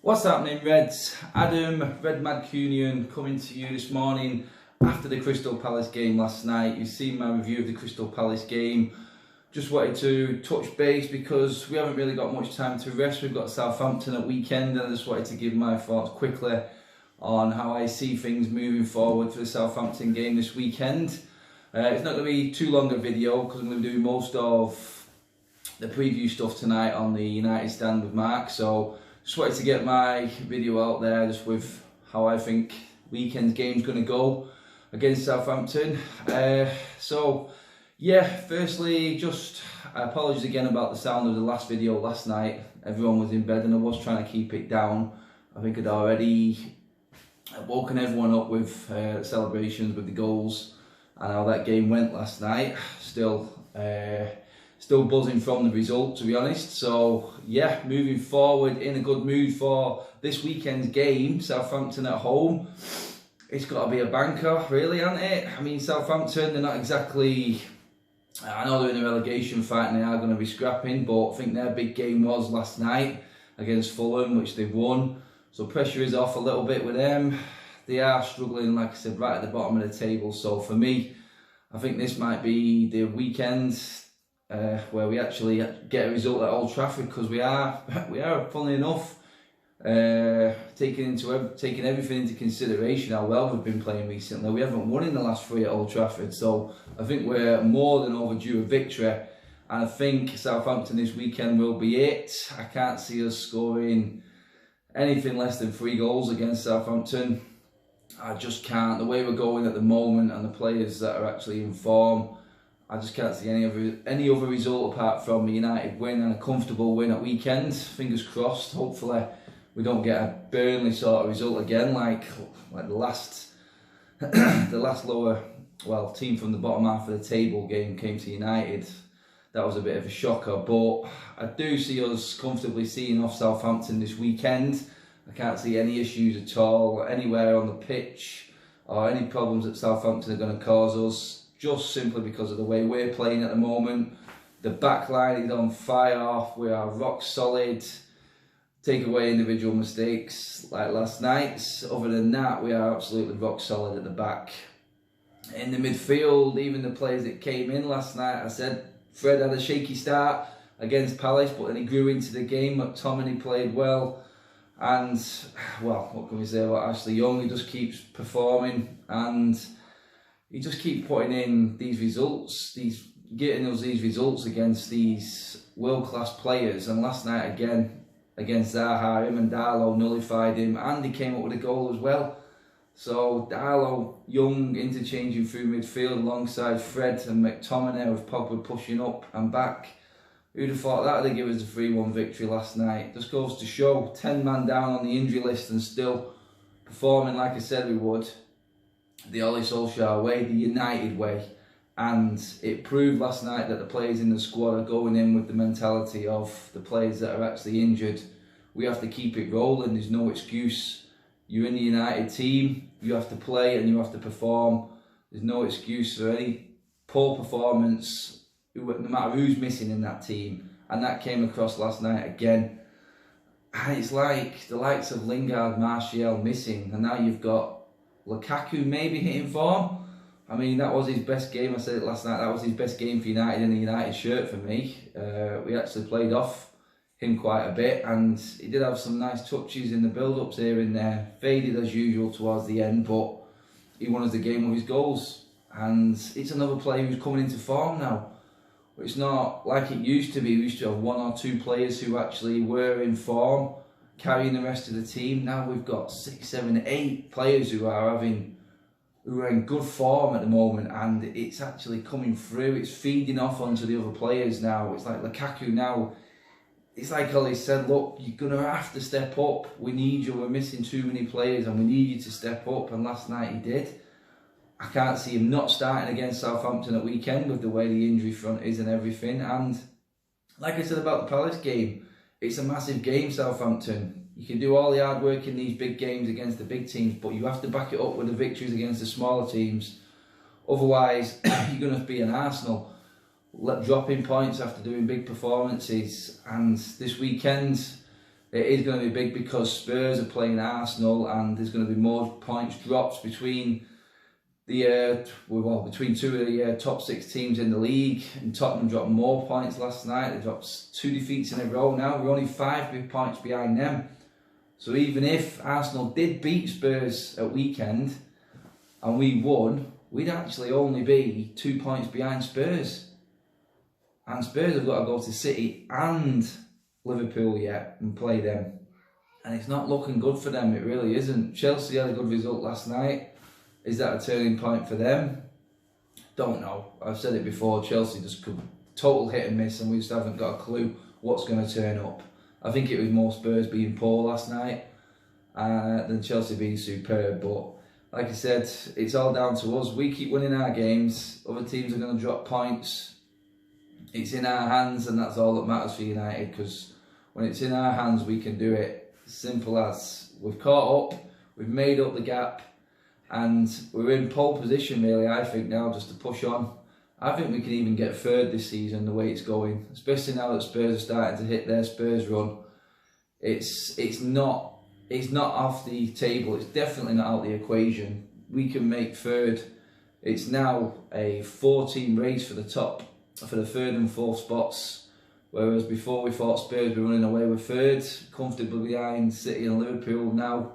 What's happening, Reds? Adam, Red Madcunian, coming to you this morning after the Crystal Palace game last night. You've seen my review of the Crystal Palace game. Just wanted to touch base because we haven't really got much time to rest. We've got Southampton at weekend, and I just wanted to give my thoughts quickly on how I see things moving forward for the Southampton game this weekend. It's not going to be too long a video because I'm going to do most of the preview stuff tonight on the United stand with Mark. So just wanted to get my video out there just with how I think weekend's game's going to go against Southampton. So yeah, firstly, just apologies again about the sound of the last video last night. Everyone was in bed and I was trying to keep it down. I think I'd already woken everyone up with celebrations with the goals and how that game went last night. Still buzzing from the result, to be honest. So yeah, moving forward in a good mood for this weekend's game, Southampton at home. It's got to be a banker, really, hasn't it? I mean, Southampton, they're not exactly, I know they're in a relegation fight and they are going to be scrapping, but I think their big game was last night against Fulham, which they've won. So pressure is off a little bit with them. They are struggling, like I said, right at the bottom of the table. So for me, I think this might be the weekend where we actually get a result at Old Trafford, because we are, funnily enough, taking everything into consideration how well we've been playing recently. We haven't won in the last 3 at Old Trafford, so I think we're more than overdue a victory, and I think Southampton this weekend will be it. I can't see us scoring anything less than 3 goals against Southampton. I just can't. The way we're going at the moment and the players that are actually in form, I just can't see any other result apart from a United win and a comfortable win at weekend. Fingers crossed. Hopefully we don't get a Burnley sort of result again, like the last lower, well, team from the bottom half of the table game came to United. That was a bit of a shocker, but I do see us comfortably seeing off Southampton this weekend. I can't see any issues at all anywhere on the pitch or any problems that Southampton are going to cause us, just simply because of the way we're playing at the moment. The back line is on fire. We are rock solid. Take away individual mistakes like last night's. Other than that, we are absolutely rock solid at the back. In the midfield, even the players that came in last night, I said Fred had a shaky start against Palace, but then he grew into the game. McTominay played well. And, well, what can we say about Ashley Young? He just keeps performing and he just keeps putting in these results, getting us these results against these world-class players. And last night again, against Zaha, him and Darlow nullified him, and he came up with a goal as well. So Darlow, Young interchanging through midfield alongside Fred and McTominay, with Pogba pushing up and back. Who'd have thought that would give us a 3-1 victory last night? Just goes to show, 10 man down on the injury list and still performing like I said we would. The Ole Solskjaer way, the United way. And it proved last night that the players in the squad are going in with the mentality of the players that are actually injured. We have to keep it rolling, there's no excuse. You're in the United team, you have to play and you have to perform. There's no excuse for any poor performance, no matter who's missing in that team. And that came across last night again. And it's like the likes of Lingard, Martial missing, and now you've got Lukaku maybe hitting form. I mean, that was his best game. I said it last night, that was his best game for United in a United shirt for me. We actually played off him quite a bit, and he did have some nice touches in the build-ups here and there. Faded as usual towards the end, but he won us the game with his goals. And it's another player who's coming into form now. It's not like it used to be. We used to have 1 or 2 players who actually were in form, carrying the rest of the team. Now we've got 6, 7, 8 players who are in good form at the moment, and it's actually coming through. It's feeding off onto the other players now. It's like Lukaku now. It's like Ollie said, look, you're going to have to step up. We need you. We're missing too many players and we need you to step up. And last night he did. I can't see him not starting against Southampton at weekend with the way the injury front is and everything. And like I said about the Palace game, it's a massive game, Southampton. You can do all the hard work in these big games against the big teams, but you have to back it up with the victories against the smaller teams. Otherwise, you're going to be an Arsenal dropping points after doing big performances. And this weekend, it is going to be big because Spurs are playing Arsenal, and there's going to be more points drops between the between two of the top 6 teams in the league. And Tottenham dropped more points last night. They dropped 2 defeats in a row now. We're only 5 points behind them. So even if Arsenal did beat Spurs at weekend and we won, we'd actually only be 2 points behind Spurs. And Spurs have got to go to City and Liverpool yet and play them. And it's not looking good for them, it really isn't. Chelsea had a good result last night. Is that a turning point for them? Don't know. I've said it before, Chelsea just could total hit and miss, and we just haven't got a clue what's going to turn up. I think it was more Spurs being poor last night than Chelsea being superb. But like I said, it's all down to us. We keep winning our games. Other teams are going to drop points. It's in our hands, and that's all that matters for United, because when it's in our hands, we can do it. Simple as. We've caught up, we've made up the gap, and we're in pole position really, I think, now just to push on. I think we can even get third this season the way it's going, especially now that Spurs are starting to hit their Spurs run. It's not off the table, it's definitely not out the equation. We can make third. It's now a 4-team race for the top, for the 3rd and 4th spots, whereas before we thought Spurs were running away with 3rd, comfortably behind City and Liverpool. Now,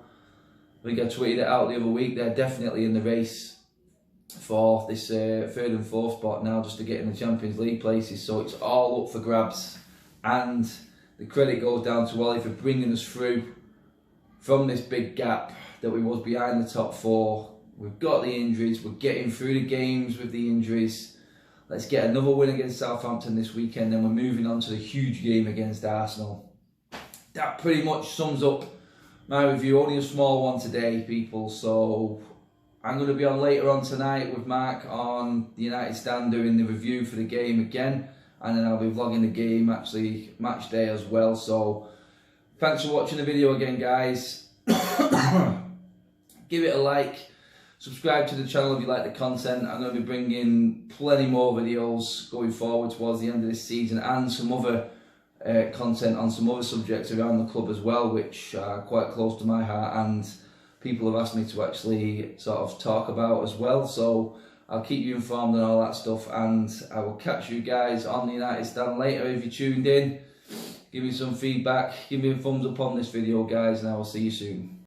I think I tweeted it out the other week, they're definitely in the race for this 3rd and 4th spot now, just to get in the Champions League places. So it's all up for grabs, and the credit goes down to Wally for bringing us through from this big gap that we was behind the top 4. We've got the injuries, we're getting through the games with the injuries. Let's get another win against Southampton this weekend, then we're moving on to the huge game against Arsenal. That pretty much sums up my review. Only a small one today, people, so I'm going to be on later on tonight with Mark on the United stand doing the review for the game again, and then I'll be vlogging the game, actually match day as well. So thanks for watching the video again, guys. Give it a like. Subscribe to the channel if you like the content. I'm going to be bringing plenty more videos going forward towards the end of this season, and some other content on some other subjects around the club as well, which are quite close to my heart and people have asked me to actually sort of talk about as well. So I'll keep you informed on all that stuff, and I will catch you guys on the United stand later. If you tuned in, give me some feedback, give me a thumbs up on this video, guys, and I will see you soon.